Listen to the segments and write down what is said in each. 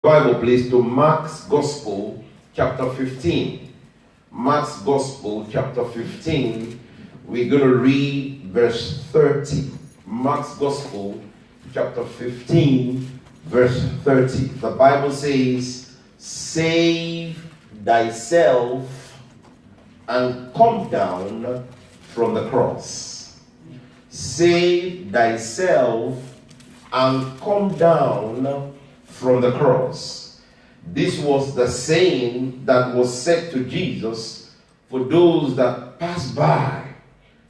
Bible, please, to Mark's Gospel, chapter 15. Mark's Gospel, chapter 15. We're going to read verse 30. Mark's Gospel, chapter 15, verse 30. The Bible says, "Save thyself and come down from the cross." Save thyself and come down from the cross. This was the saying that was said to Jesus for those that passed by,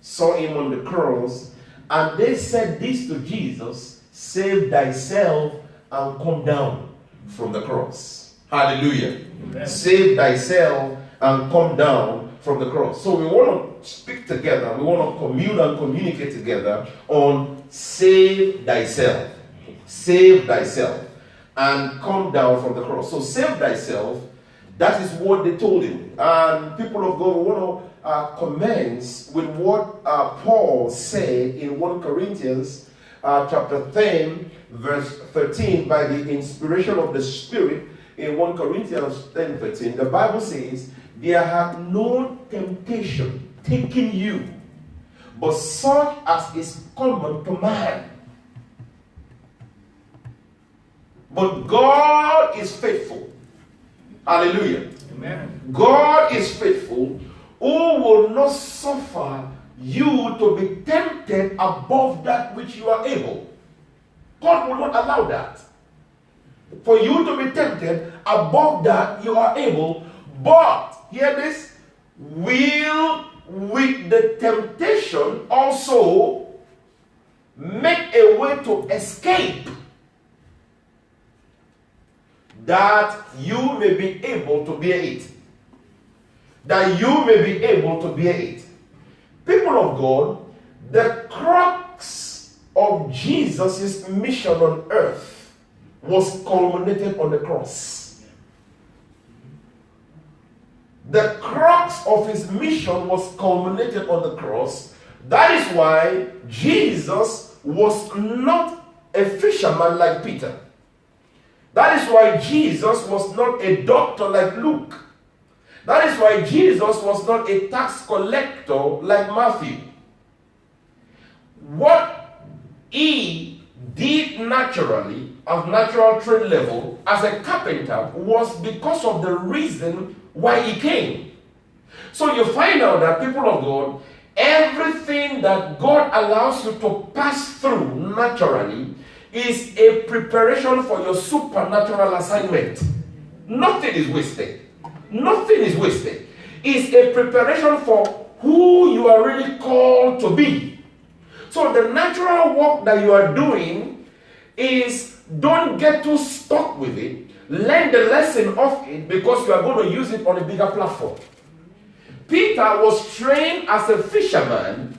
saw him on the cross, and they said this to Jesus: "Save thyself and come down from the cross." Hallelujah. Amen. Save thyself and come down from the cross. So we want to speak together, we want to commune and communicate together on save thyself. Save thyself and come down from the cross. So save thyself, that is what they told him. And people of God, we want to commence with what Paul said in 1 Corinthians chapter 10, verse 13, by the inspiration of the Spirit. In 1 Corinthians 10, 13, the Bible says, "There hath no temptation taken you, but such as is common to man. But God is faithful." Hallelujah. Amen. God is faithful, who will not suffer you to be tempted above that which you are able. God will not allow that. For you to be tempted above that you are able, but, hear this, will with the temptation also make a way to escape, that you may be able to bear it. That you may be able to bear it. People of God, the crux of Jesus' mission on earth was culminated on the cross. The crux of his mission was culminated on the cross. That is why Jesus was not a fisherman like Peter. That is why Jesus was not a doctor like Luke. That is why Jesus was not a tax collector like Matthew. What he did naturally, at natural trade level, as a carpenter, was because of the reason why he came. So you find out that, people of God, everything that God allows you to pass through naturally is a preparation for your supernatural assignment. Nothing is wasted. Nothing is wasted. It's a preparation for who you are really called to be. So the natural work that you are doing is, don't get too stuck with it. Learn the lesson of it, because you are going to use it on a bigger platform. Peter was trained as a fisherman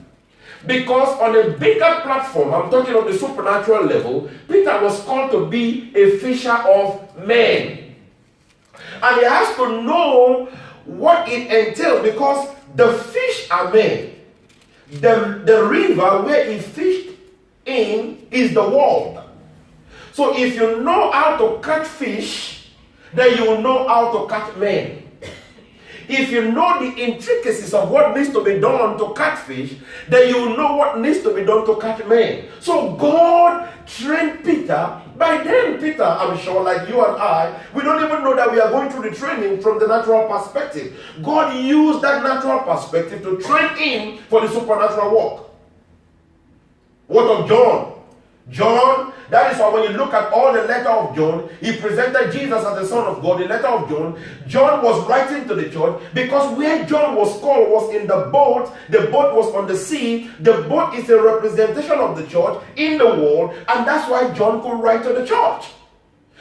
because on a bigger platform, I'm talking on the supernatural level, Peter was called to be a fisher of men. And he has to know what it entails, because the fish are men. The river where he fished in is the world. So if you know how to catch fish, then you will know how to catch men. If you know the intricacies of what needs to be done to catch fish, then you will know what needs to be done to catch men. So God trained Peter. By then, Peter, I'm sure, like you and I, we don't even know that we are going through the training from the natural perspective. God used that natural perspective to train him for the supernatural work. What of John? John, that is why when you look at all the letter of John, he presented Jesus as the Son of God. The letter of John, John was writing to the church because where John was called was in the boat was on the sea. The boat is a representation of the church in the world, and that's why John could write to the church.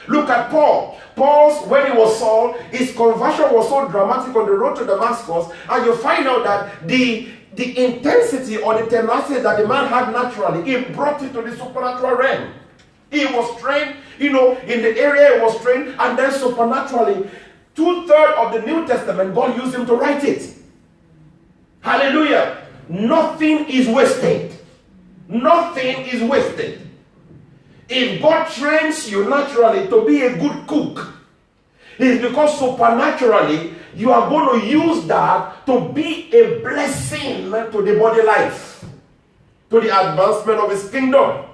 Look at Paul. Paul's, when he was Saul, his conversion was so dramatic on the road to Damascus, and you find out that the intensity or the tenacity that the man had naturally, he brought it to the supernatural realm. He was trained, in the area he was trained, and then supernaturally, 2/3 of the New Testament, God used him to write it. Hallelujah. Nothing is wasted. Nothing is wasted. If God trains you naturally to be a good cook, it's because supernaturally you are going to use that to be a blessing to the body life, to the advancement of His kingdom.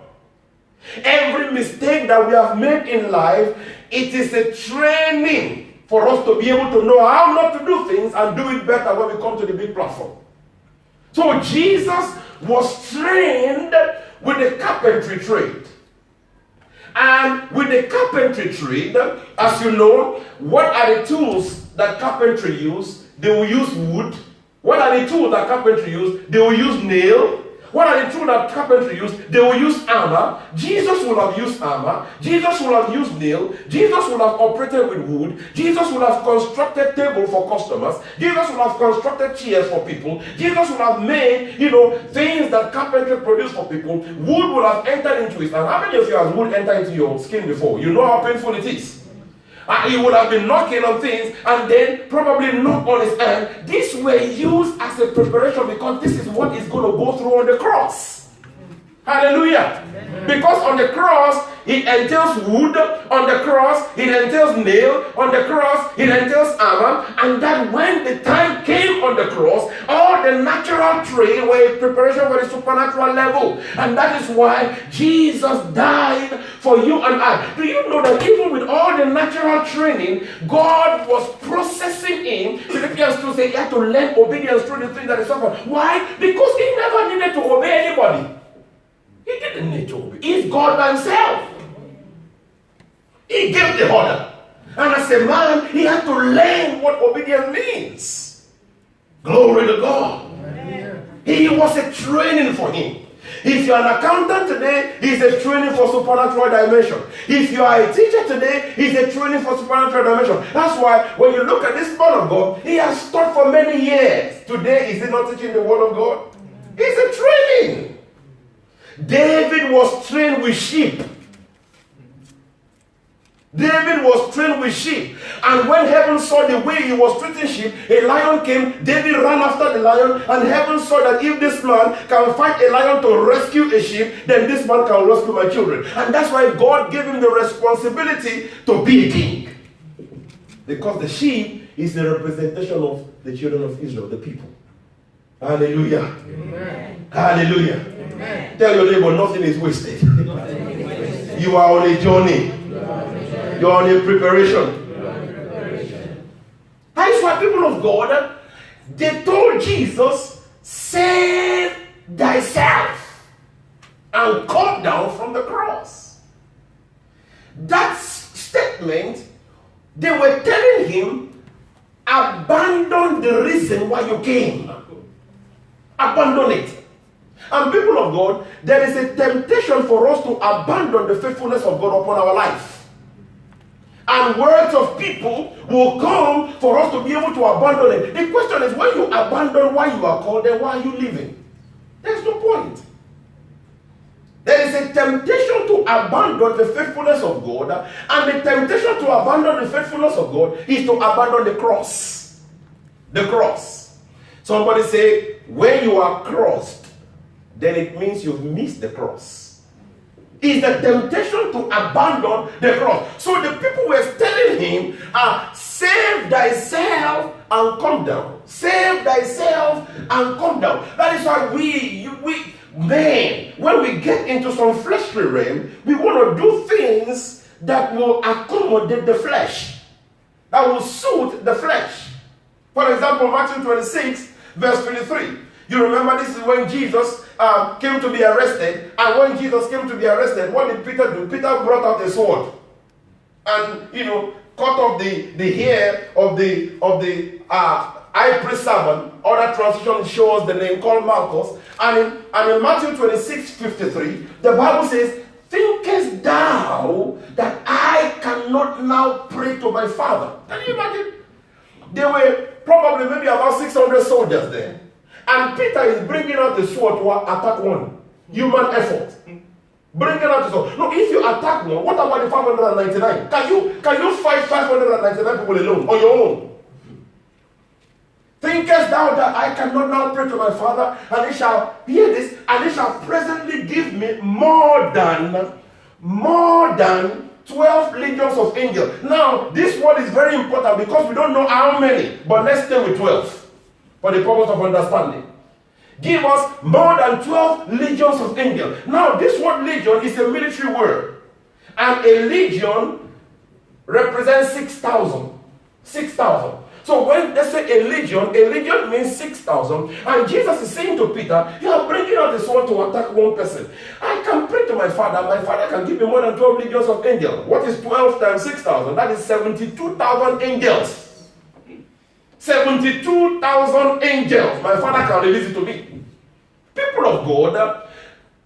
Every mistake that we have made in life, it is a training for us to be able to know how not to do things and do it better when we come to the big platform. So Jesus was trained with the carpentry trade. And with the carpentry trade, as you know, what are the tools that carpentry use? They will use wood. What are the tools that carpentry use? They will use nail. What are the tools that carpentry use? They will use hammer. Jesus will have used hammer. Jesus will have used nail. Jesus will have operated with wood. Jesus will have constructed table for customers. Jesus will have constructed chairs for people. Jesus will have made, things that carpentry produce for people. Wood will have entered into it. And how many of you have wood enter into your skin before? You know how painful it is. He would have been knocking on things and then probably knock on his hand. These were used as a preparation because this is what is going to go through on the cross. Hallelujah. Because on the cross, it entails wood. On the cross, it entails nail. On the cross, it entails hammer. And that when the time came on the cross, all the natural trade were a preparation for the supernatural level. And that is why Jesus died for you and I. Do you know that even with all the natural training, God was processing him? Philippians 2 says he had to learn obedience through the things that he suffered. Why? Because he never needed to obey anybody. He didn't need to obey. He's God by himself. He gave the order. And as a man, he had to learn what obedience means. Glory to God. Amen. He was a training for him. If you are an accountant today, he's a training for supernatural dimension. If you are a teacher today, he's a training for supernatural dimension. That's why when you look at this man of God, he has taught for many years. Today, is he not teaching the word of God? It's a training. David was trained with sheep. David was trained with sheep. And when heaven saw the way he was treating sheep, a lion came. David ran after the lion. And heaven saw that if this man can fight a lion to rescue a sheep, then this man can rescue my children. And that's why God gave him the responsibility to be a king. Because the sheep is the representation of the children of Israel, the people. Hallelujah. Amen. Hallelujah. Amen. Tell your neighbor, nothing is wasted. You are on a journey. You are on a preparation. That is why people of God, they told Jesus, save thyself and come down from the cross. That statement, they were telling him, abandon the reason why you came. Abandon it. And people of God, there is a temptation for us to abandon the faithfulness of God upon our life. And words of people will come for us to be able to abandon it. The question is, when you abandon why you are called, then why are you living? There's no point. There is a temptation to abandon the faithfulness of God, and the temptation to abandon the faithfulness of God is to abandon the cross. The cross. Somebody say, when you are crossed, then it means you've missed the cross. Is the temptation to abandon the cross. So the people were telling him, save thyself and come down. Save thyself and come down. That is why when we get into some fleshly realm, we want to do things that will accommodate the flesh, that will suit the flesh. For example, Matthew 26, verse 23. You remember, this is when Jesus came to be arrested. And when Jesus came to be arrested, what did Peter do? Peter brought out a sword and, cut off the hair of the high priest servant. Other translations show us the name called Malchus. And in Matthew 26:53, the Bible says, thinkest thou that I cannot now pray to my Father? Can you imagine? There were probably maybe about 600 soldiers there. And Peter is bringing out the sword to attack one. Human effort. Bringing out the sword. No, if you attack one, what about the 599? Can you fight 599 people alone, on your own? Thinkest thou that I cannot now pray to my Father, and he shall hear this, and he shall presently give me more than more than 12 legions of angels. Now, this word is very important because we don't know how many, but let's stay with 12 for the purpose of understanding. Give us more than 12 legions of angels. Now, this word legion is a military word, and a legion represents 6,000. 6,000. So when they say a legion means 6,000. And Jesus is saying to Peter, you are bringing out the sword to attack one person. I can pray to my father. My father can give me more than 12 legions of angels. What is 12 times 6,000? That is 72,000 angels. 72,000 angels. My father can release it to me. People of God,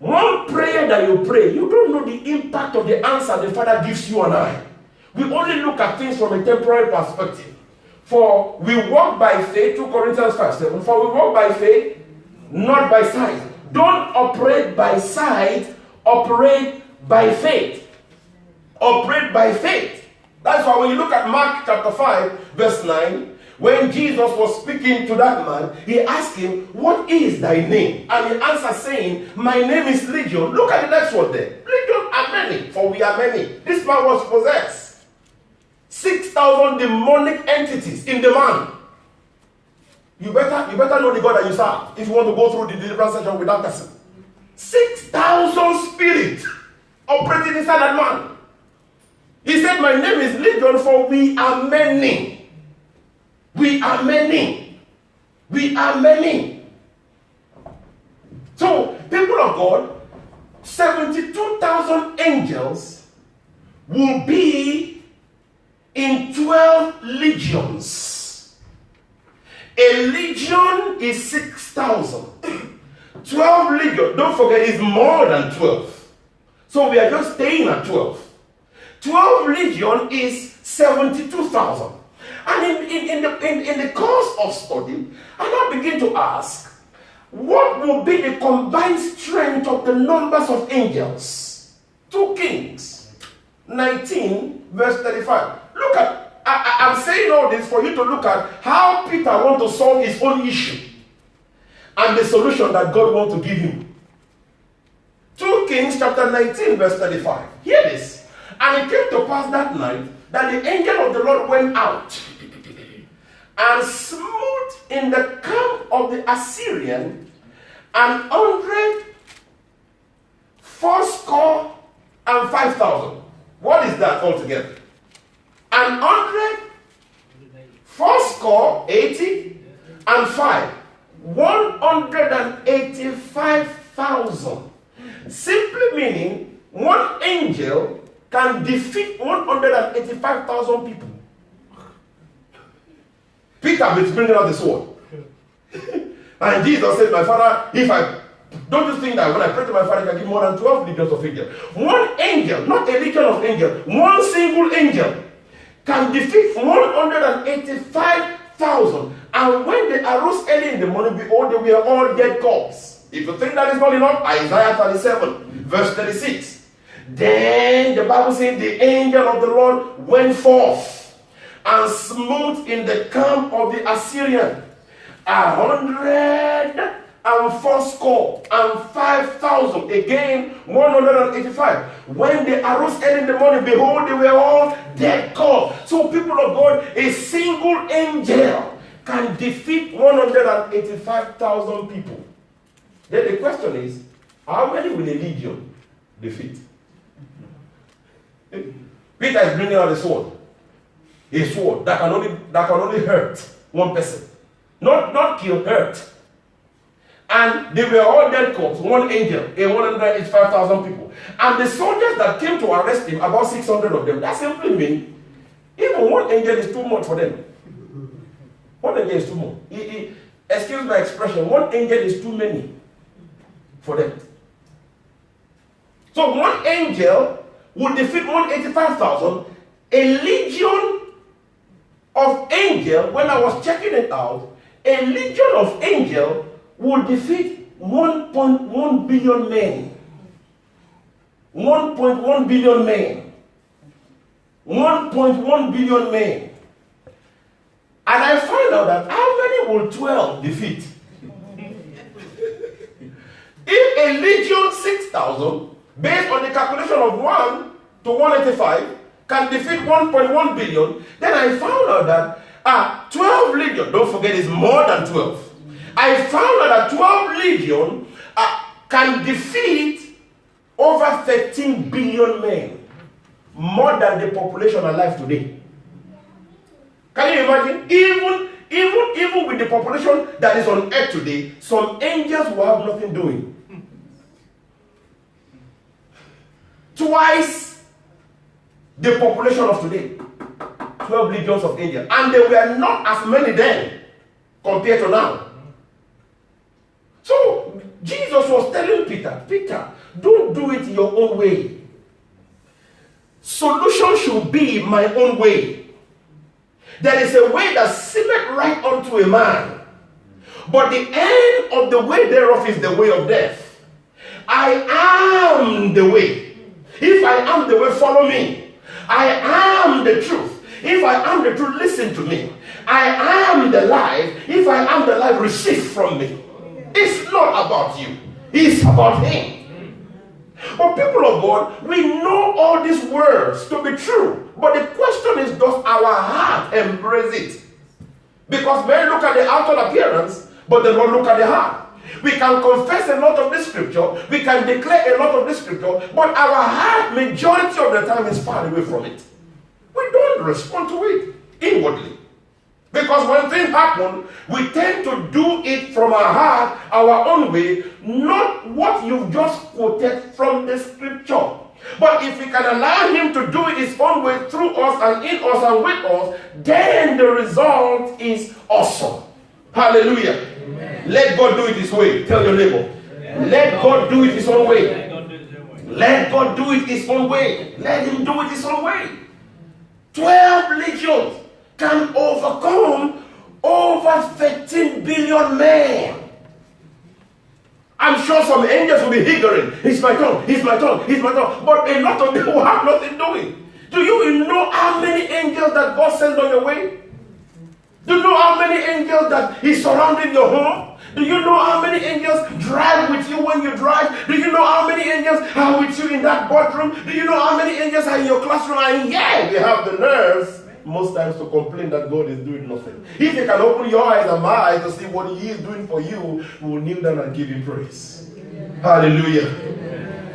one prayer that you pray, you don't know the impact of the answer the Father gives you and I. We only look at things from a temporary perspective. For we walk by faith, 2 Corinthians 5:7. For we walk by faith, not by sight. Don't operate by sight, operate by faith. Operate by faith. That's why when you look at Mark chapter 5, verse 9, when Jesus was speaking to that man, he asked him, what is thy name? And he answered saying, my name is Legion. Look at the next word there. Legion are many, for we are many. This man was possessed. 6,000 demonic entities in the man. You better know the God that you serve if you want to go through the deliverance session with that person. 6,000 spirits operating inside that man. He said, my name is Legion, for we are many. We are many. We are many. So, people of God, 72,000 angels will be in 12 legions. A legion is 6,000. 12 legions, don't forget, is more than 12. So we are just staying at 12. 12 legion is 72,000. And in the course of study, I now begin to ask, what will be the combined strength of the numbers of angels? 2 Kings 19, verse 35. Look at, I'm saying all this for you to look at how Peter wants to solve his own issue and the solution that God wants to give him. 2 Kings chapter 19, verse 35. Hear this. And it came to pass that night that the angel of the Lord went out and smote in the camp of the Assyrian 185,000. What is that altogether? 80, and 5. 185,000. Simply meaning one angel can defeat 185,000 people. Peter is bringing out the sword. And Jesus said, my father, don't you think that when I pray to my father, I can give more than 12 legions of angels? One angel, not a legion of angels, one single angel can defeat 185,000. And when they arose early in the morning, behold, they were all dead corpses. If you think that is not enough, Isaiah 37, verse 36. Then the Bible says the angel of the Lord went forth and smote in the camp of the Assyrian 185,000. Again, 185. When they arose early in the morning, behold, they were all dead corpses. So, people of God, a single angel can defeat 185,000 people. Then the question is, how many will a legion defeat? Peter is bringing out a sword. A sword that can only hurt one person. Not kill, hurt. And they were all dead corpses, one angel, and 185,000 people. And the soldiers that came to arrest him, about 600 of them, that simply means even one angel is too much for them. One angel is too much. Excuse my expression, one angel is too many for them. So one angel would defeat 185,000. A legion of angels, when I was checking it out, a legion of angels will defeat 1.1 billion men. 1.1 billion men. 1.1 billion men. And I find out that how many will 12 defeat? If a legion 6,000 based on the calculation of 1 to 185, can defeat 1.1 billion, then I found out that 12 legion, don't forget it's more than 12. I found out that 12 legion can defeat over 13 billion men, more than the population alive today. Can you imagine? Even with the population that is on earth today, some angels will have nothing doing. Twice the population of today. 12 legions of angels. And there were not as many then compared to now. So Jesus was telling Peter, Peter, don't do it your own way. Solution should be my own way. There is a way that seemeth right unto a man, but the end of the way thereof is the way of death. I am the way. If I am the way, follow me. I am the truth. If I am the truth, listen to me. I am the life. If I am the life, receive from me. It's not about you. It's about him. But people of God, we know all these words to be true. But the question is, does our heart embrace it? Because men look at the outward appearance, but they don't look at the heart. We can confess a lot of the scripture, we can declare a lot of the scripture, but our heart, majority of the time, is far away from it. We don't respond to it inwardly. Because when things happen, we tend to do it from our heart, our own way, not what you've just quoted from the scripture. But if we can allow him to do it his own way through us and in us and with us, then the result is awesome. Hallelujah. Amen. Let God do it his way. Tell your neighbor. Amen. Let God do it his own way. Let God do it his own way. Let him do it his own way. 12 legions can overcome over 13 billion men. I'm sure some angels will be higgering. It's my turn, it's my turn, it's my turn. But a lot of people have nothing doing. Do you know how many angels that God sends on your way? Do you know how many angels that is surrounding your home? Do you know how many angels drive with you when you drive? Do you know how many angels are with you in that boardroom? Do you know how many angels are in your classroom? And yeah, we have the nerves most times to complain that God is doing nothing. If you can open your eyes and my eyes to see what he is doing for you, we will kneel down and give him praise. Hallelujah.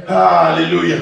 Hallelujah.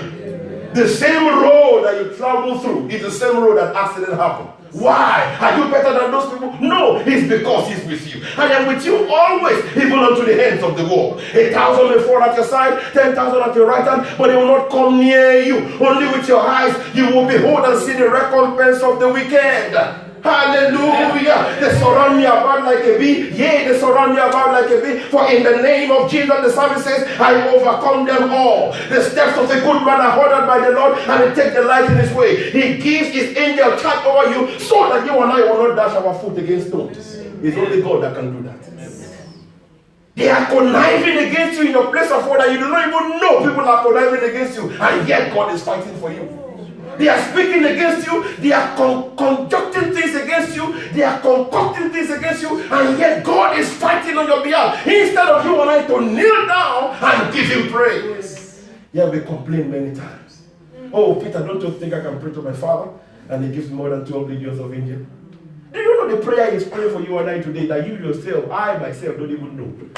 The same road that you travel through is the same road that accident happened. Why? Are you better than those people? No, it's because he's with you. I am with you always, even unto the ends of the world. 1,000 may fall at your side, 10,000 at your right hand, but they will not come near you. Only with your eyes you will behold and see the recompense of the wicked. Hallelujah. They surround me about like a bee. Yea, they surround me about like a bee. For in the name of Jesus, the psalmist says, I overcome them all. The steps of a good man are ordered by the Lord, and he takes the light in his way. He gives his angel charge over you, so that you and I will not dash our foot against stones. It's only God that can do that. They are conniving against you in your place of order. You do not even know people are conniving against you, and yet God is fighting for you. They are speaking against you. They are conjuncting things against you. They are concocting things against you. And yet God is fighting on your behalf. Instead of you and I to kneel down and give him praise. Yeah, we complain many times. Oh, Peter, don't you think I can pray to my Father? And he gives more than 12 legions of angels. Do you know the prayer he's praying for you and I today that you yourself, I myself, don't even know?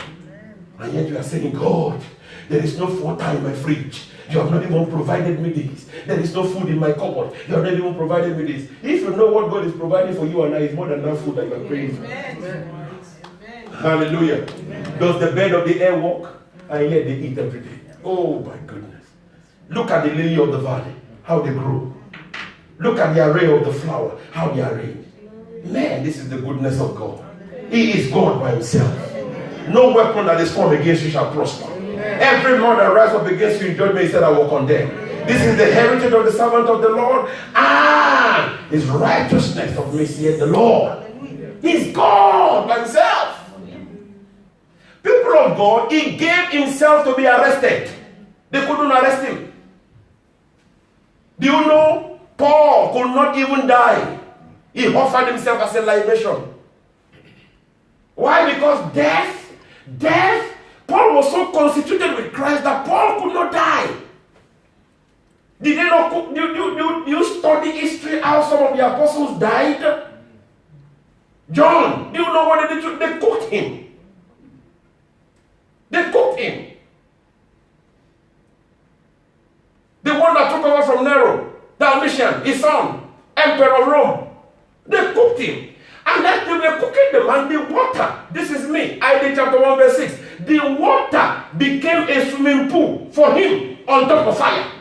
And yet you are saying, God, there is no water in my fridge. You have not even provided me this. There is no food in my cupboard. You have not even provided me this. If you know what God is providing for you and I, is more than enough food that you are praying for. Amen. Hallelujah. Amen. Does the bird of the air walk? And yet they eat every day. Oh my goodness. Look at the lily of the valley, how they grow. Look at the array of the flower, how they are arranged. Man, this is the goodness of God. He is God by himself. No weapon that is formed against you shall prosper. Every man that rises up against you in judgment, he said, I will condemn. This is the heritage of the servant of the Lord, and his righteousness of me, saith the Lord. He's God by himself. People of God, he gave himself to be arrested. They couldn't arrest him. Do you know, Paul could not even die. He offered himself as a libation. Why? Because death, Paul was so constituted with Christ that Paul could not die. Did they not cook? You study history how some of the apostles died? John, do you know what they did? They cooked him. They cooked him. The one that took over from Nero, Domitian, his son, Emperor of Rome. They cooked him. And that they were cooking the man, the water. This is me. Isaiah chapter 1 verse 6. The water became a swimming pool for him on top of fire.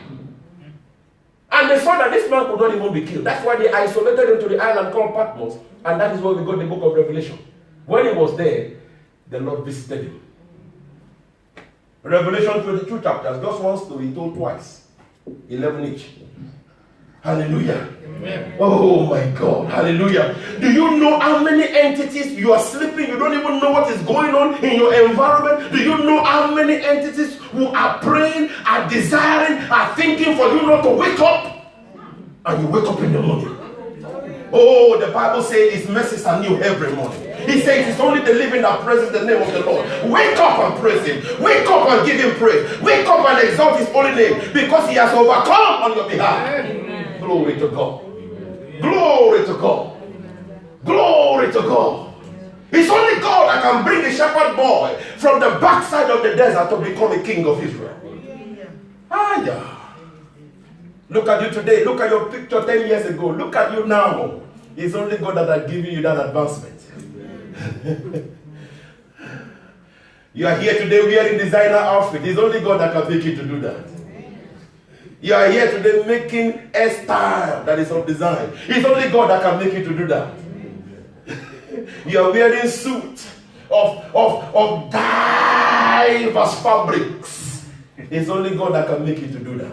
And they saw that this man could not even be killed. That's why they isolated him to the island called Patmos. And that is where we got the book of Revelation. When he was there, the Lord visited him. Revelation 22 chapters, just one story told twice. 11 each. Hallelujah. Amen. Oh my God. Hallelujah. Do you know how many entities you are sleeping? You don't even know what is going on in your environment. Do you know how many entities who are praying, are desiring, are thinking for you not to wake up? And you wake up in the morning. Oh, the Bible says his mercies are new every morning. He says it's only the living that praises the name of the Lord. Wake up and praise him. Wake up and give him praise. Wake up and exalt his holy name because he has overcome on your behalf. Amen. Glory to God. Amen. Glory to God. Glory to God. It's only God that can bring the shepherd boy from the backside of the desert to become a king of Israel. Ah, yeah. Look at you today. Look at your picture 10 years ago. Look at you now. It's only God that has given you that advancement. You are here today wearing designer outfit. It's only God that can make you to do that. You are here today making a style that is of design. It's only God that can make you to do that. You are wearing suit of diverse fabrics. It's only God that can make you to do that.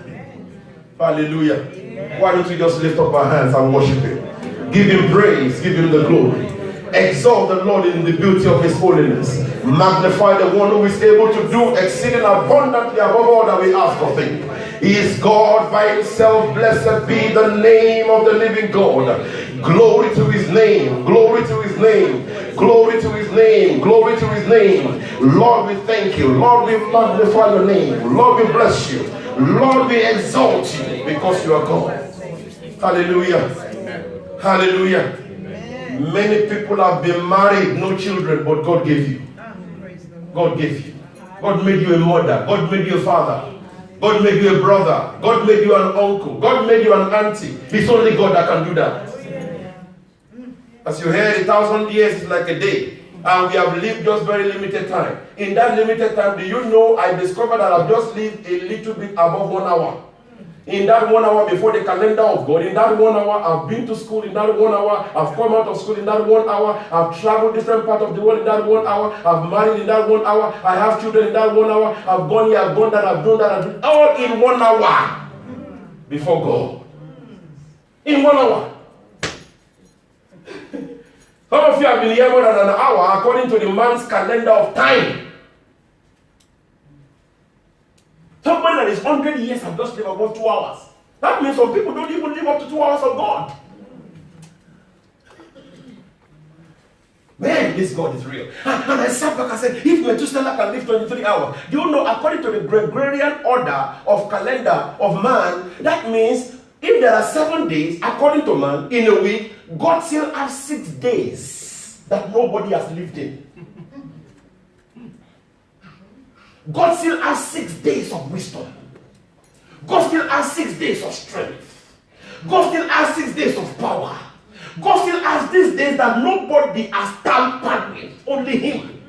Hallelujah. Amen. Why don't we just lift up our hands and worship him? Give him praise, give him the glory. Exalt the Lord in the beauty of his holiness. Magnify the one who is able to do exceeding abundantly above all that we ask of him. He is God by himself. Blessed be the name of the living God. Glory to his name. Glory to his name. Glory to his name. Glory to his name. Lord, we thank you. Lord, we magnify your name. Lord, we bless you. Lord, we exalt you because you are God. Hallelujah. Hallelujah. Many people have been married, no children, but God gave you. God gave you. God made you a mother. God made you a father. God made you a brother. God made you an uncle. God made you an auntie. It's only God that can do that. As you heard, 1,000 years is like a day. And we have lived just very limited time. In that limited time, do you know, I discovered that I've just lived a little bit above 1 hour. In that 1 hour before the calendar of God, in that 1 hour, I've been to school. In that 1 hour, I've come out of school. In that 1 hour, I've traveled different parts of the world. In that 1 hour, I've married. In that 1 hour, I have children. In that 1 hour, I've gone here, I've gone that, I've done that, I've done all in 1 hour before God. In 1 hour. Some of you have been here more than an hour according to the man's calendar of time. Somebody that is 100 years have just lived about 2 hours. That means some people don't even live up to 2 hours of God. Man, this God is real. And I sat back and said, if Methuselah can live 23 hours, do you know, according to the Gregorian order of calendar of man, that means if there are 7 days, according to man, in a week, God still has 6 days that nobody has lived in. God still has 6 days of wisdom. God still has 6 days of strength. God still has 6 days of power. God still has these days that nobody has tampered with, only him.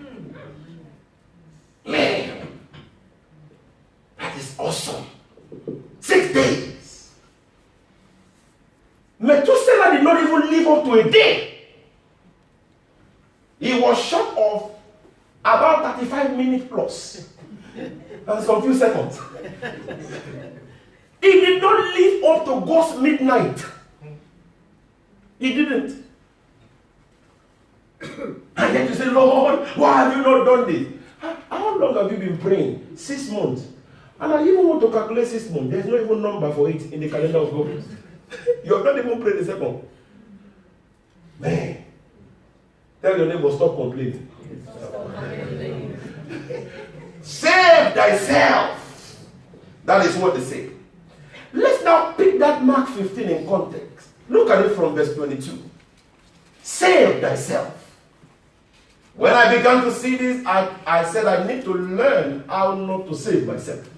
Man, that is awesome. 6 days. Methuselah did not even live up to a day. He was short of about 35 minutes plus. And some few seconds. He did not live up to God's midnight. He didn't. And then you say, Lord, why have you not done this? How long have you been praying? 6 months. And I even want to calculate 6 months. There's no even number for it in the calendar of God. You have not even prayed a second. Man. Tell your neighbor, stop complaining. Save thyself. That is what they say. Let's now that Mark 15 in context, look at it from verse 22. Save thyself. When I began to see this, I said I need to learn how not to save myself.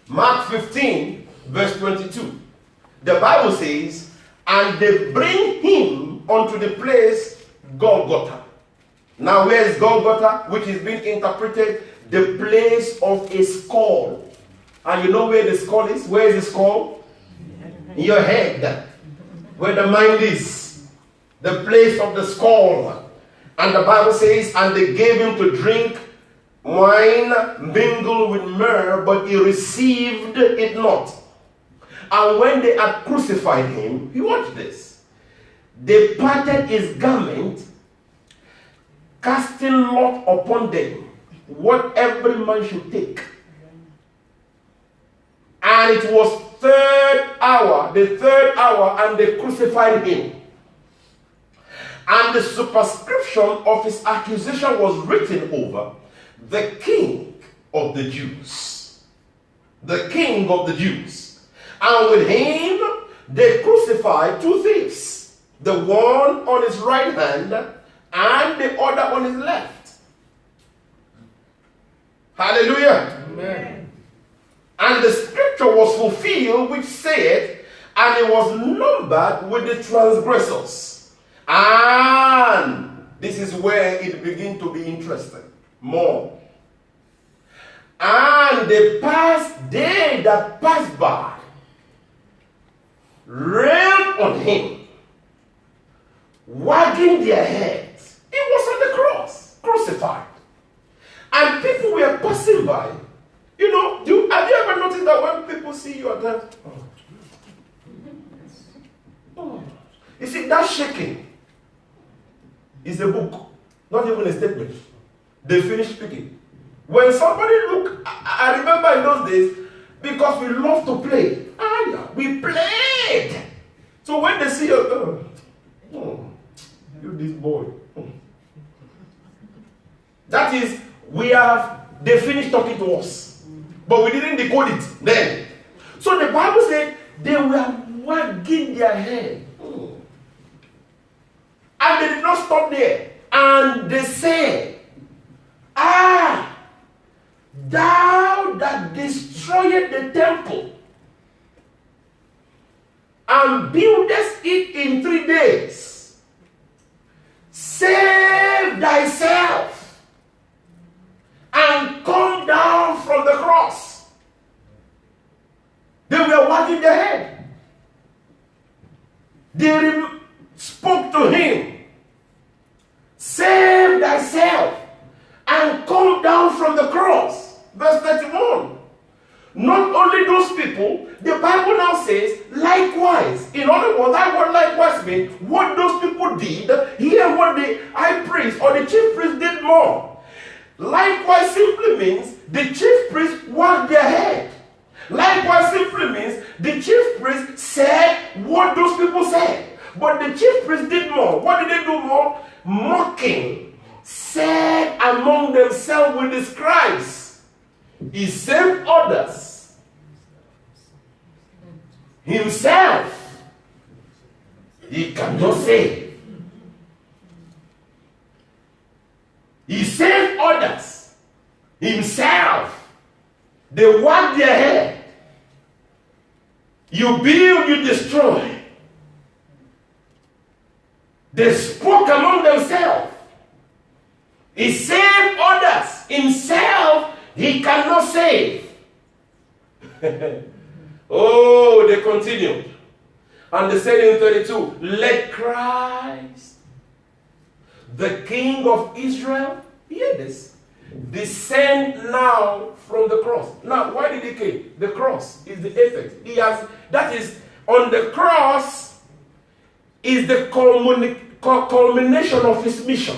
Mark 15, verse 22. The Bible says, and they bring him unto the place Golgotha. Now where is Golgotha? Which is being interpreted the place of a skull. And you know where the skull is? Where is the skull? In your head. Where the mind is. The place of the skull. And the Bible says, and they gave him to drink wine mingled with myrrh, but he received it not. And when they had crucified him, you watch this. They parted his garment, casting lot upon them, what every man should take. And it was the third hour, and they crucified him. And the superscription of his accusation was written over, the King of the Jews. The King of the Jews. And with him, they crucified two thieves. The one on his right hand, and the other on his left. Hallelujah. Amen. And the scripture was fulfilled, which said, and it was numbered with the transgressors. And this is where it begins to be interesting. More. And they that passed by railed on him, wagging their heads. He was on the cross, crucified. And people were passing by. You know, have you ever noticed that when people see you at that? Oh. You see, that shaking is a book, not even a statement. They finish speaking. When somebody look, I remember in those days, because we love to play. We played. So when they see you, you this boy. That is, they finished talking to us. But we didn't decode it then. So the Bible said they were wagging their head. And they did not stop there. And they said, thou that destroyed the temple and buildest it in 3 days, save thyself and come down from the cross. They were wagging their head. They spoke to him. Save thyself and come down from the cross. Verse 31. Not only those people, the Bible now says, likewise. In other words, that word likewise means what those people did, here what the high priest or the chief priest did more. Likewise simply means the chief priest wagged their head. Likewise simply means the chief priest said what those people said. But the chief priest did more. What did they do more? Mocking, said among themselves with the scribes, he saved others. Himself, he cannot save. He saved others. Himself, they wag their head. You build, you destroy. They spoke among themselves. He saved others. Himself, he cannot save. Oh, they continued. And they said in 32, let Christ, the King of Israel, hear this, descend now from the cross. Now, why did he come? The cross is the effect. That is, on the cross is the culmination of his mission.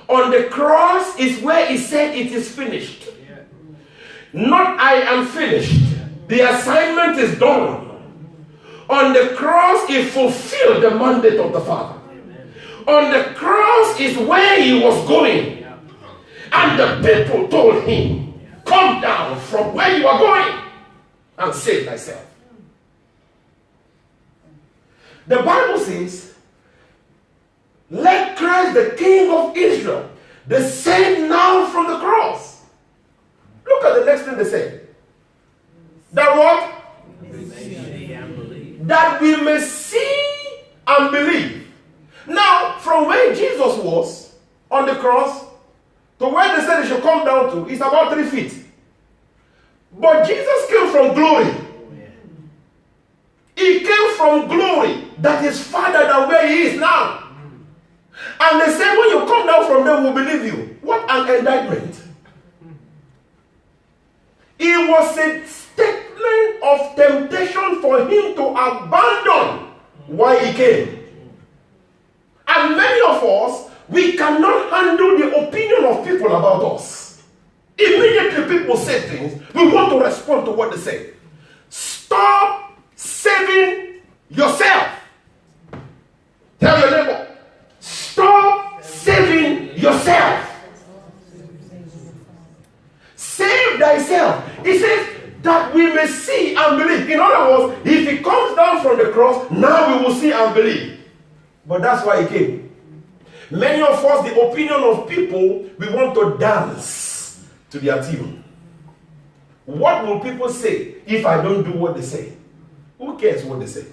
On the cross is where he said it is finished. Not I am finished. The assignment is done. On the cross he fulfilled the mandate of the Father. On the cross is where he was going. And the people told him, come down from where you are going and save thyself. The Bible says, let Christ, the King of Israel, descend now from the cross. Look at the next thing they say. That what? That we may see and believe. Now, from where Jesus was on the cross to where they said he should come down to is about 3 feet. But Jesus came from glory. He came from glory that is farther than where he is now. And they say when you come down from there, we'll believe you. What an indictment. It was a statement of temptation for him to abandon why he came. And many of us, we cannot handle the opinion of people about us. Immediately people say things, we want to respond to what they say. Stop saving yourself. Tell your neighbor, stop saving yourself. Save thyself. He says that we may see and believe. In other words, if he comes down from the cross, now we will see and believe. But that's why he came. Many of us, the opinion of people, we want to dance to their tune. What will people say if I don't do what they say? Who cares what they say?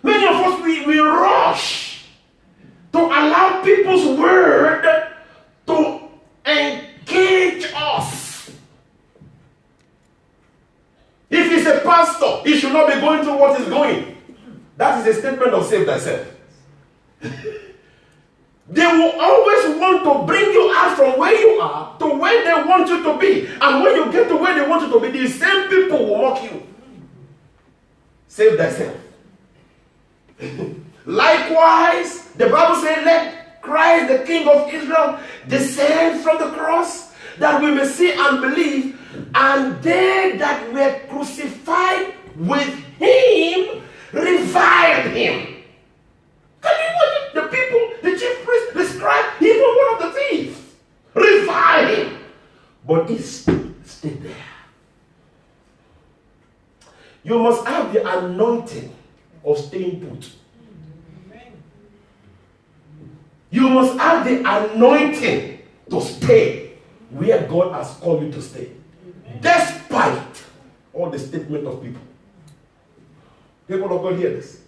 Many of us, we rush to allow people's word to engage us. If he's a pastor, he should not be going through what he's going. That is a statement of save thyself. They will always want to bring you out from where you are to where they want you to be. And when you get to where they want you to be, the same people will mock you. Save thyself. Likewise, the Bible says, let Christ, the King of Israel, descend from the cross, that we may see and believe, and they that were crucified with him reviled him. Can you imagine the people, the chief priest, the scribe, even one of the thieves, reviled him? But he stayed there. You must have the anointing of staying put. You must have the anointing to stay where God has called you to stay. Despite all the statement of people. People of God, hear this.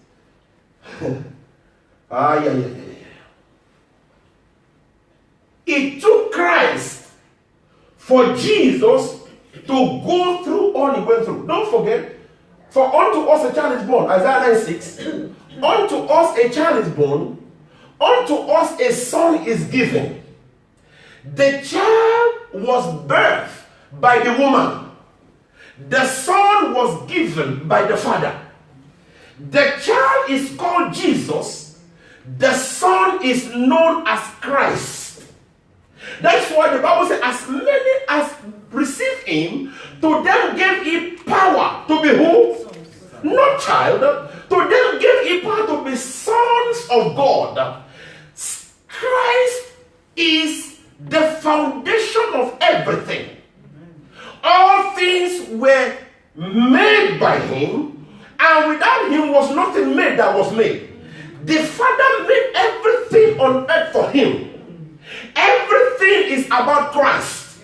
Yeah. It took Christ for Jesus to go through all he went through. Don't forget, for unto us a child is born, Isaiah 9:6. Unto us a child is born, unto us a son is given. The child was birthed by the woman. The son was given by the father. The child is called Jesus. The son is known as Christ. That's why the Bible says, as many as receive him, to them gave he power to be who? Not child. To them gave he power to be sons of God. Christ is the foundation of everything. All things were made by him, and without him was nothing made that was made. The Father made everything on earth for him. Everything is about Christ.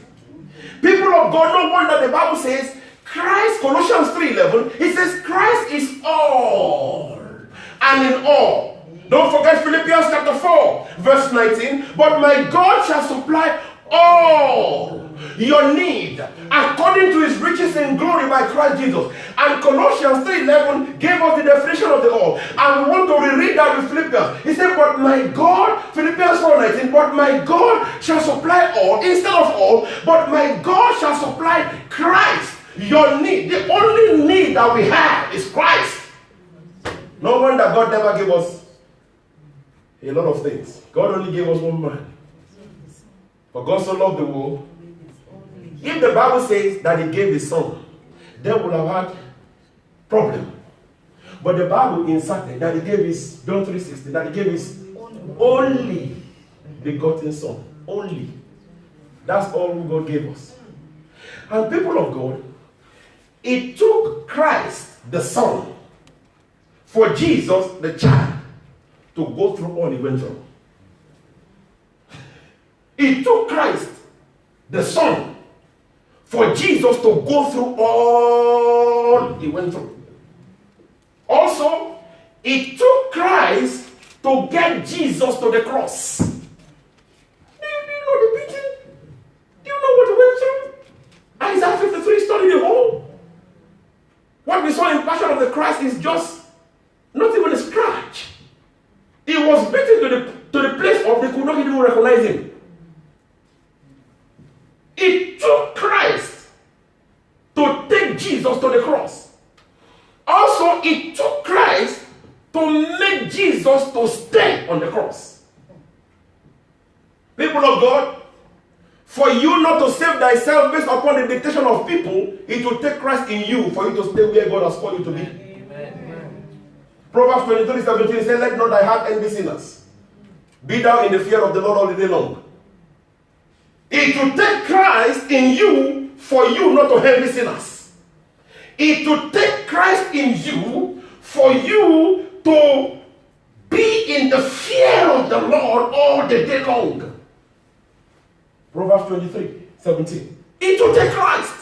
People of God, no wonder the Bible says, Christ, Colossians 3:11, it says Christ is all and in all. Don't forget Philippians chapter 4, verse 19. But my God shall supply all your need according to his riches in glory by Christ Jesus. And Colossians 3:11 gave us the definition of the all. And we want to reread that with Philippians. He said, but my God, Philippians 4:19, but my God shall supply all, instead of all, but my God shall supply Christ, your need. The only need that we have is Christ. No wonder God never gave us a lot of things. God only gave us one man. For God so loved the world. If the Bible says that he gave his son, they would have had problem. But the Bible inserted that he gave his, John 3:16, that he gave his only begotten son. Only. That's all God gave us. And people of God, it took Christ, the Son, for Jesus, the child, to go through all he went through. It took Christ, the Son, for Jesus to go through all he went through. Also, it took Christ to get Jesus to the cross. Do you know the beating? Do you know what he went through? Isaiah 53 studied the whole. What we saw in Passion of the Christ is just not even a scratch. He was beaten to the place of they could not even recognize him. It took Christ to take Jesus to the cross. Also, it took Christ to make Jesus to stay on the cross. People of God, for you not to save thyself based upon the dictation of people, it will take Christ in you for you to stay where God has called you to be. Amen. Proverbs 23:17 says, let not thy heart envy sinners. Be thou in the fear of the Lord all the day long. It will take Christ in you for you not to envy sinners. It will take Christ in you for you to be in the fear of the Lord all the day long. Proverbs 23:17. It will take Christ.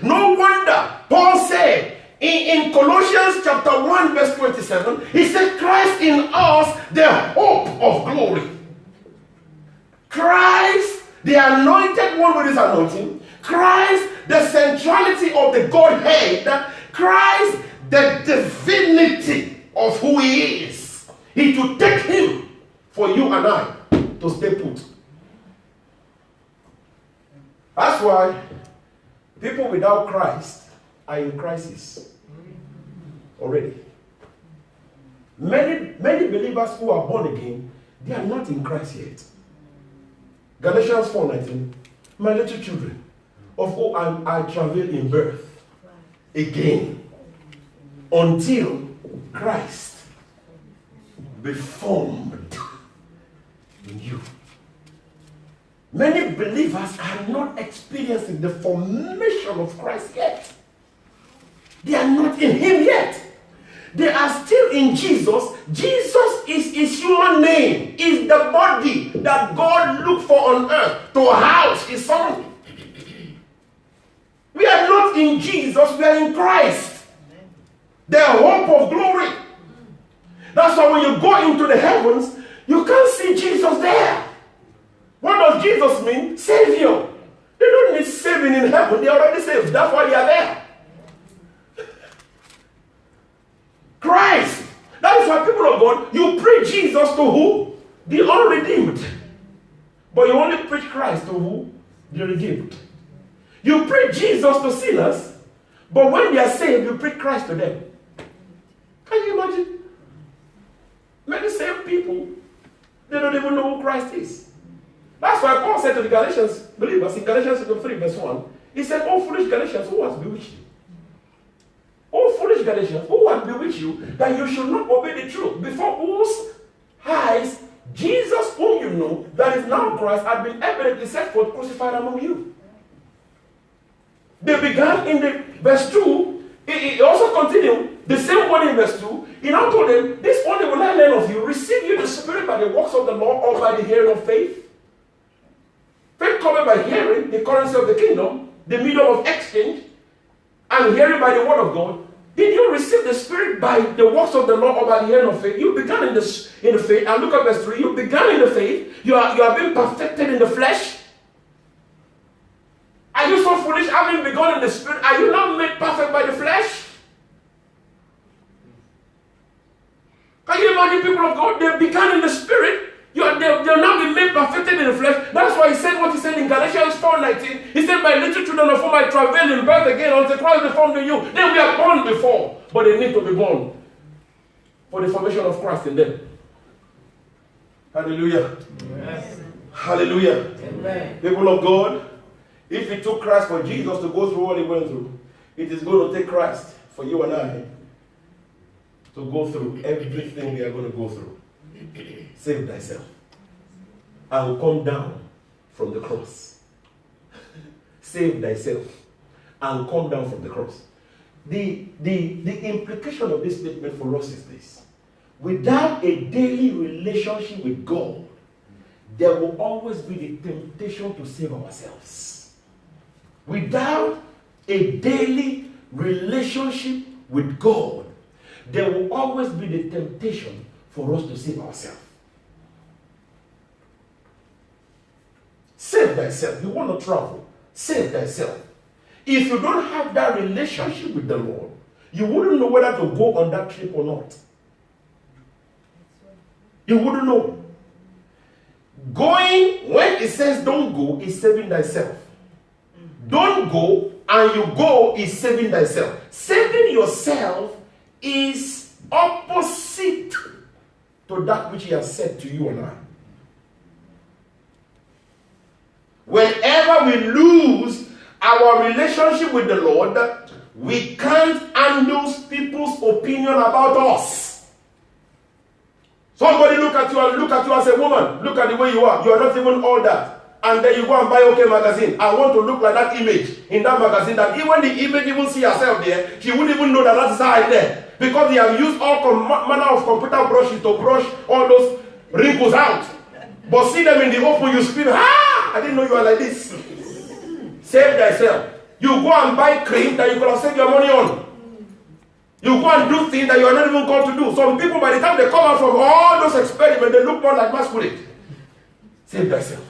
No wonder Paul said in Colossians chapter 1 verse 27, he said, Christ in us, the hope of glory. Christ, the anointed one with his anointing. Christ, the centrality of the Godhead. Christ, the divinity of who he is. It will take him for you and I to stay put. That's why people without Christ are in crisis already. Many believers who are born again, they are not in Christ yet. Galatians 4:19, my little children, of whom I travail in birth again until Christ be formed in you. Many believers are not experiencing the formation of Christ yet. They are not in him yet. They are still in Jesus. Jesus is his human name, is the body that God looked for on earth to house his son. We are not in Jesus, we are in Christ, the hope of glory. That's why when you go into the heavens, you can't see Jesus there. What does Jesus mean? Savior. They don't need saving in heaven, they are already saved. That's why they are there. Christ. That is why, people of God, you preach Jesus to who? The unredeemed. But you only preach Christ to who? The redeemed. You preach Jesus to sinners, but when they are saved, you preach Christ to them. Can you imagine? Many saved people, they don't even know who Christ is. That's why Paul said to the Galatians believers in Galatians 3 verse 1, he said, oh foolish Galatians, who has bewitched you? Oh foolish Galatians, who has bewitched you that you should not obey the truth, before whose eyes Jesus, whom you know, that is now Christ, had been evidently set forth crucified among you. They began in the verse 2, it also continued, the same word in verse 2, he now told them, this only will I learn of you, receive you the Spirit by the works of the law or by the hearing of faith. Faith covered by hearing, the currency of the kingdom, the medium of exchange, and hearing by the word of God. Did you receive the Spirit by the works of the law or by the hearing of faith? You began in the faith, and look at verse 3, you began in the faith, you are being perfected in the flesh. Are you so foolish, having begun in the Spirit, are you not made perfect by the flesh? Can you imagine, people of God, they began in the Spirit, they'll now be made perfected in the flesh. That's why he said what he said in Galatians 4:19. He said, my little children of whom I travail in birth again until Christ be formed in you. Then we are born before, but they need to be born for the formation of Christ in them. Hallelujah. Yes. Hallelujah. Amen. People of God, if it took Christ for Jesus to go through what he went through, it is going to take Christ for you and I to go through everything we are going to go through. Save thyself. I will come down from the cross. Save thyself and come down from the cross. the implication of this statement for us is this. Without a daily relationship with God, there will always be the temptation to save ourselves. Without a daily relationship with God, there will always be the temptation for us to save ourselves. Save thyself. You want to travel? Save thyself. If you don't have that relationship with the Lord, you wouldn't know whether to go on that trip or not. You wouldn't know. Going, when it says don't go, is saving thyself. Don't go and you go is saving thyself. Saving yourself is opposite to that which he has said to you and I. Whenever we lose our relationship with the Lord, we can't handle people's opinion about us. Somebody look at you and say, woman, look at the way you are. You are not even all that. And then you go and buy OK magazine. I want to look like that image in that magazine. That even the image even see herself there, she wouldn't even know that that's her there. Because they have used all manner of computer brushes to brush all those wrinkles out. But see them in the open, you scream, ah! I didn't know you were like this. Save thyself. You go and buy cream that you could have saved your money on. You go and do things that you are not even called to do. Some people, by the time they come out from all those experiments, they look more like masquerade. Save thyself.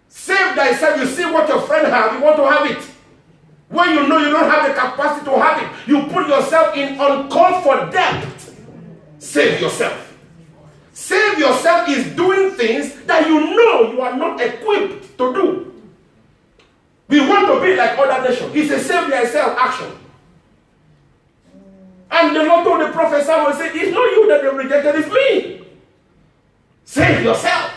Save thyself. You see what your friend has, you want to have it. When you know you don't have the capacity to have it, you put yourself in uncalled for debt. Save yourself. Save yourself is doing things that you know you are not equipped to do. We want to be like other nations. It's a save thyself action. And the Lord told the prophet Samuel, say, it's not you that they rejected, it's me. Save yourself.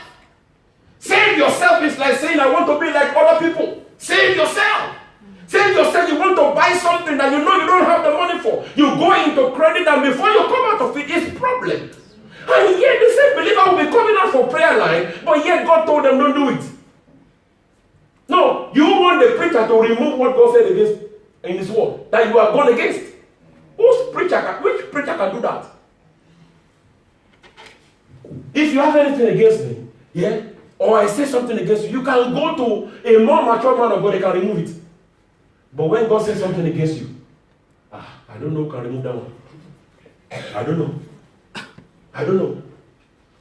Save yourself is like saying, I want to be like other people. Save yourself. Save yourself. You want to buy something that you know you don't have the money for. You go into credit and before you come out of it, it's a problem. And yet the same believer will be coming out for prayer line, but yet God told them don't do it. No, you want the preacher to remove what God said against in his word, that you are gone against. Which preacher can do that? If you have anything against me, yeah, or I say something against you, you can go to a more mature man of God, they can remove it. But when God says something against you, I don't know who can remove that one. I don't know.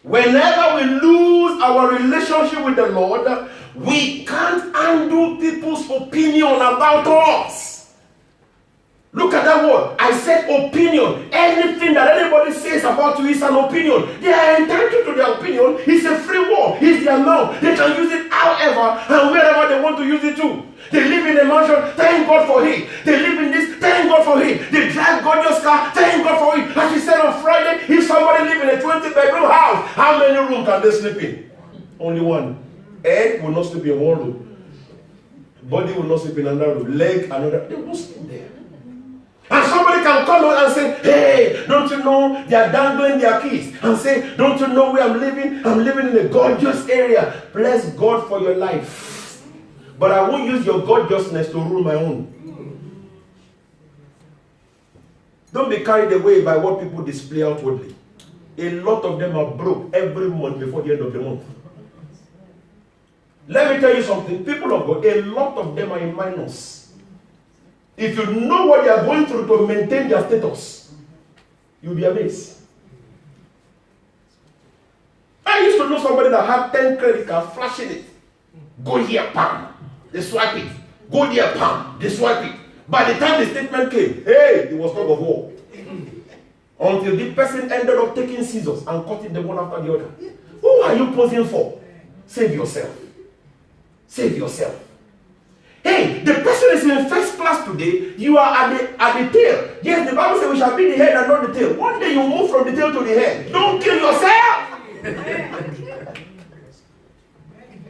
Whenever we lose our relationship with the Lord, we can't handle people's opinion about us. Look at that word. I said opinion. Anything that anybody says about you is an opinion. They are entitled to their opinion. It's a free word. It's their mouth. They can use it however and wherever they want to use it to. They live in a mansion. Thank God for it. They live in this. Thank God for it. They drive gorgeous car. Thank God for it. As she said on Friday, if somebody live in a 20-bedroom house, how many rooms can they sleep in? Only one. Head will not sleep in one room. Body will not sleep in another room. Leg another. They won't sleep there. And somebody can come out and say, hey, don't you know they are dangling their keys? And say, don't you know where I'm living? I'm living in a gorgeous area. Bless God for your life. But I won't use your gorgeousness to rule my own. Don't be carried away by what people display outwardly. A lot of them are broke every month before the end of the month. Let me tell you something. People of God, a lot of them are in minus. If you know what they are going through to maintain their status, you'll be amazed. I used to know somebody that had 10 credit cards, flashing it. Go here, pam. They swipe it. Go there, pam. They swipe it. By the time the statement came, hey, it was talk of war. Until the person ended up taking scissors and cutting them one after the other. Who are you posing for? Save yourself. Save yourself. Hey, the person is in first class today. You are at the tail. Yes, the Bible says we shall be the head and not the tail. One day you move from the tail to the head. Don't kill yourself.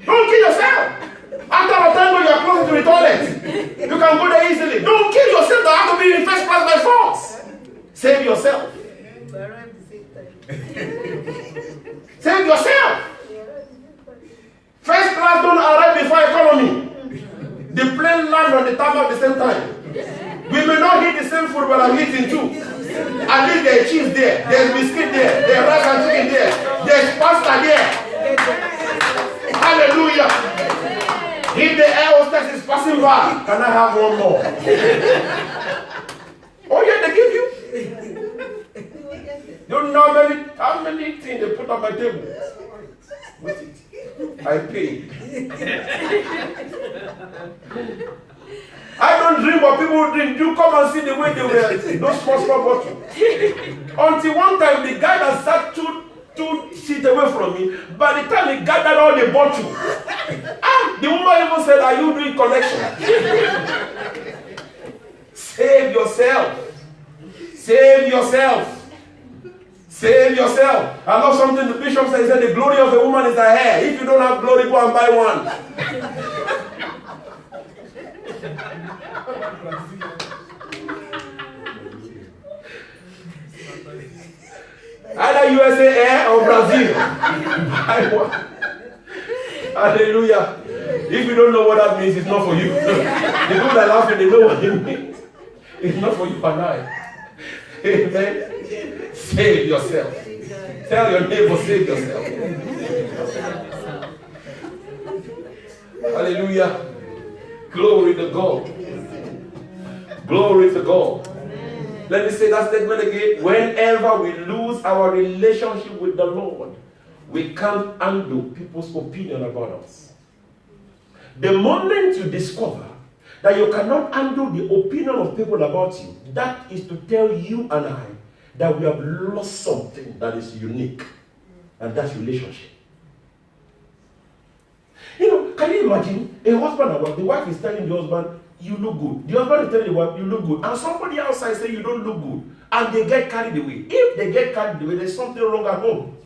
Don't kill yourself. After a time when you are closer to the toilet, you can go there easily. Don't kill yourself. Don't have to be in first class by force. Save yourself. Save yourself. First class don't arrive before economy. The plane land on the tarmac at the same time. We may not eat the same food, but I'm eating too. At least there's cheese there, there's biscuit there, there's rice and chicken there, there's pasta there. Hallelujah. If the air hostess is passing by, can I have one more? Oh yeah, they give you. You know how many things they put on my table? What's it? I paid. I don't drink, but people drink. You come and see the way they were. Those small bottles. Until one time, the guy that sat two seats away from me, by the time he gathered all the bottles, the woman even said, "Are you doing collection?" Save yourself. Save yourself. Save yourself. I love something the bishop said. He said, the glory of a woman is her hair. If you don't have glory, go and buy one. Either USA hair or Brazil. Buy one. Hallelujah. If you don't know what that means, it's not for you. The people that are laughing, they know what it means. It's not for you and I. Amen. Save yourself. Tell your neighbor, save yourself. Hallelujah. Glory to God. Glory to God. Let me say that statement again. Whenever we lose our relationship with the Lord, we can't undo people's opinion about us. The moment you discover that you cannot undo the opinion of people about you, that is to tell you and I that we have lost something that is unique, and that's relationship. You know, can you imagine a husband and wife? The wife is telling the husband, you look good. The husband is telling the wife, you look good. And somebody outside say you don't look good. And they get carried away. If they get carried away, there's something wrong at home.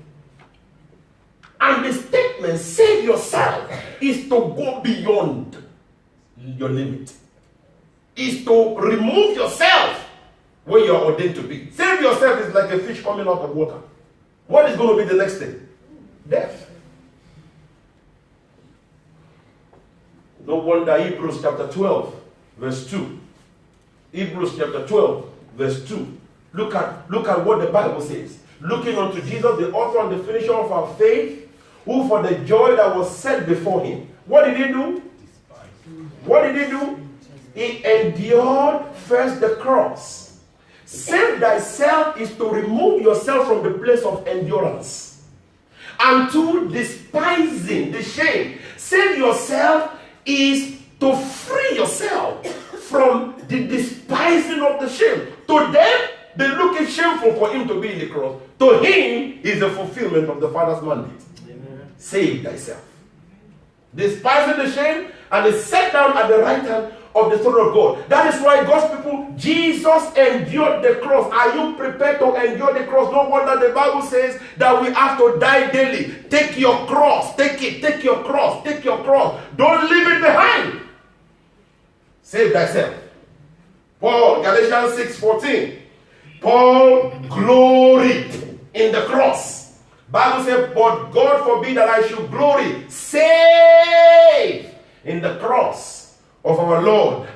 And the statement, save yourself, is to go beyond your limit. Is to remove yourself where you are ordained to be. Save yourself is like a fish coming out of water. What is going to be the next thing? Death. No wonder Hebrews chapter 12, verse 2. Hebrews chapter 12, verse 2. Look at what the Bible says. Looking unto Jesus, the author and the finisher of our faith, who for the joy that was set before him. What did he do? What did he do? He endured first the cross. Save thyself is to remove yourself from the place of endurance. And to despising the shame. Save yourself is to free yourself from the despising of the shame. To them, they look it shameful for him to be in the cross. To him is the fulfillment of the Father's mandate. Amen. Save thyself. Despising the shame, and is set down at the right hand of the throne of God. That is why God's people, Jesus endured the cross. Are you prepared to endure the cross? No wonder the Bible says that we have to die daily. Take your cross. Take it. Take your cross. Take your cross. Don't leave it behind. Save thyself. Paul, Galatians 6:14. Paul gloried in the cross. Bible says, but God forbid that I should glory save in the cross of our Lord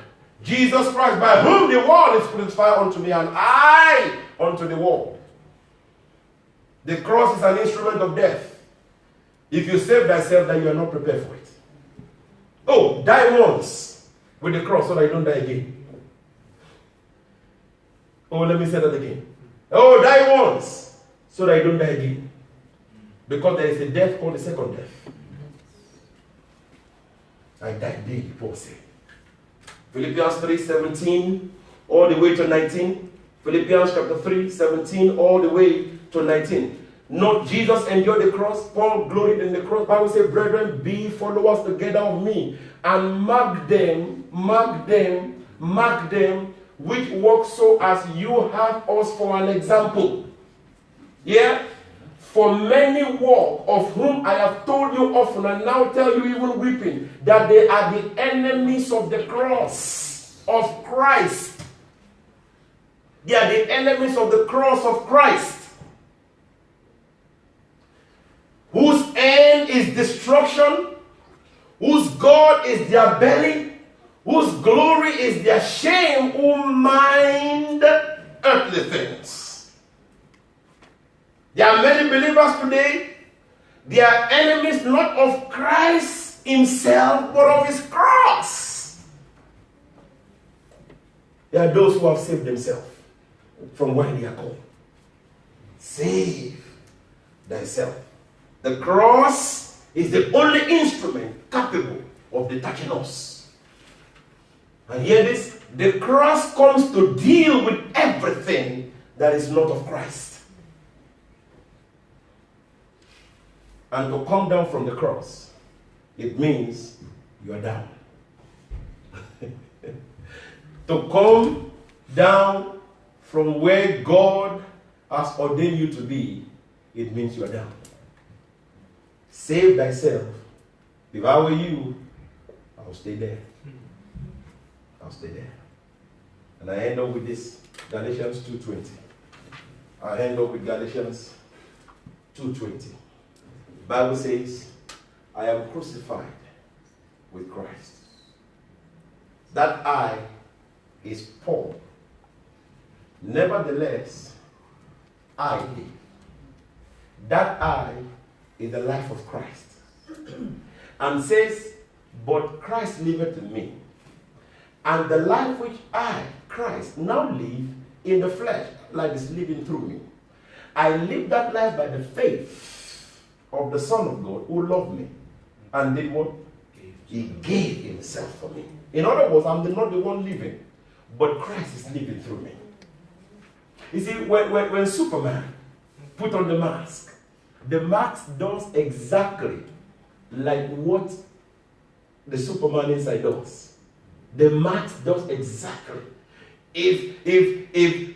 Jesus Christ, by whom the world is crucified unto me, and I unto the world. The cross is an instrument of death. If you save thyself, then you are not prepared for it. Oh, die once with the cross so that you don't die again. Oh, let me say that again. Oh, die once so that you don't die again. Because there is a death called the second death. I died daily, Paul said. Philippians 3:17 all the way to 19. Philippians chapter 3:17 all the way to 19. Not Jesus endured the cross. Paul gloried in the cross. Bible says, brethren, be followers together of me, and mark them, which walk so as you have us for an example. Yeah? For many walk, of whom I have told you often, and now tell you even weeping, that they are the enemies of the cross of Christ. They are the enemies of the cross of Christ, whose end is destruction, whose God is their belly, whose glory is their shame, who mind earthly things. There are many believers today, they are enemies not of Christ himself, but of his cross. There are those who have saved themselves from where they are called. Save thyself. The cross is the only instrument capable of detaching us. And hear this, the cross comes to deal with everything that is not of Christ. And to come down from the cross, it means you are down. To come down from where God has ordained you to be, it means you are down. Save thyself. If I were you, I'll stay there. I'll stay there. And I end up with this, Galatians 2:20. I end up with Galatians 2:20. The Bible says, I am crucified with Christ. That I is Paul. Nevertheless, I live. That I is the life of Christ. And says, but Christ liveth in me. And the life which I, Christ, now live in the flesh, life is living through me. I live that life by the faith of the Son of God who loved me and did what? He gave himself for me. In other words, I'm not the one living, but Christ is living through me. You see, when Superman put on the mask does exactly like what the Superman inside does. The mask does exactly. If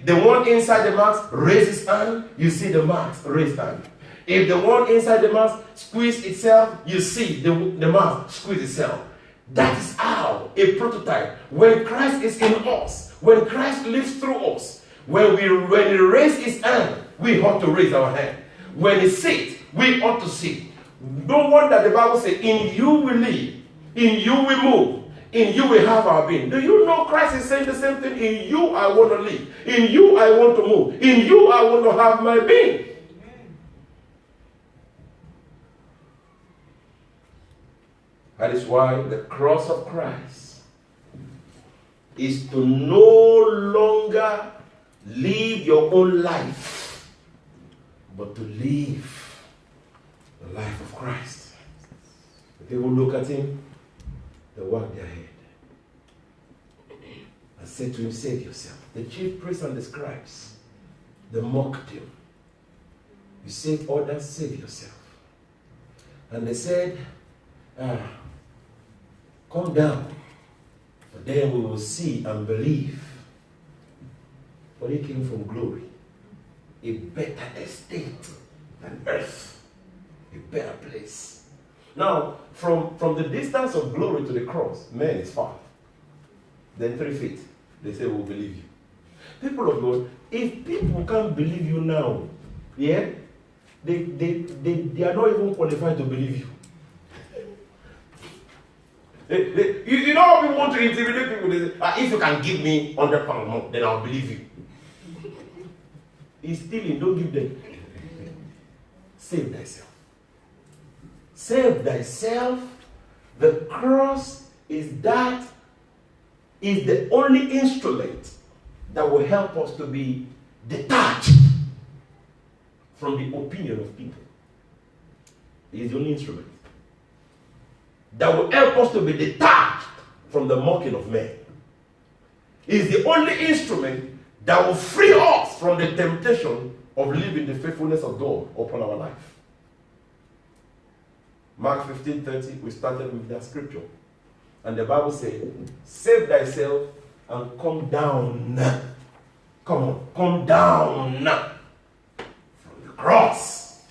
the one inside the mask raises his hand, you see the mask raise hand. If the one inside the mask squeeze itself, you see the mask squeeze itself. That is how a prototype, when Christ is in us, when Christ lives through us, when he raises his hand, we ought to raise our hand. When he sits, we ought to sit. No wonder the Bible says, in you we live, in you we move, in you we have our being. Do you know Christ is saying the same thing? In you I want to live, in you I want to move, in you I want to have my being. That is why the cross of Christ is to no longer live your own life, but to live the life of Christ. The people look at him, they wag their head and say to him, save yourself. The chief priests and the scribes, they mocked him. You save others, save yourself. And they said, come down, for then we will see and believe. But he came from glory, a better estate than earth, a better place. Now, from the distance of glory to the cross, man is far. Then 3 feet, they say, we'll believe you. People of God, if people can't believe you now, yeah, they are not even qualified to believe you. You know how people want to intimidate people? They say, if you can give me £100 more, then I'll believe you. He's stealing, don't give them. Save thyself. Save thyself. The cross is the only instrument that will help us to be detached from the opinion of people. It is the only instrument that will help us to be detached from the mocking of men. It is the only instrument that will free us from the temptation of living the faithfulness of God upon our life. Mark 15:30, we started with that scripture. And the Bible says, save thyself and come down. Come on, come down from the cross.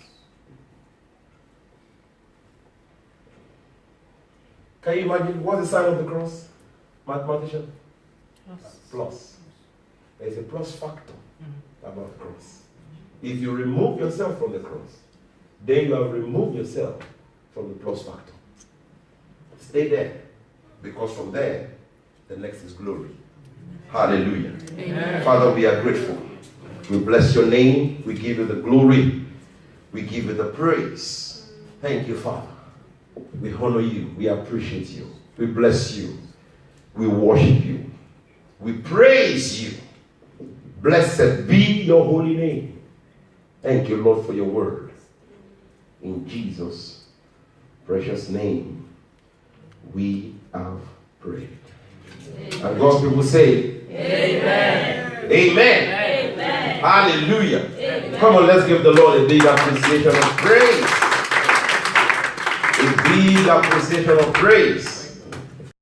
Can you imagine what's the sign of the cross? Mathematician? Plus. There's a plus factor about the cross. If you remove yourself from the cross, then you have removed yourself from the plus factor. Stay there, because from there the next is glory. Hallelujah. Amen. Father, we are grateful. We bless your name. We give you the glory. We give you the praise. Thank you, Father. We honor you. We appreciate you. We bless you. We worship you. We praise you. Blessed be your holy name. Thank you, Lord, for your word. In Jesus' precious name, we have prayed. And God's people say, Amen. Amen. Amen. Hallelujah. Amen. Come on, let's give the Lord a big appreciation of praise. A big appreciation of praise.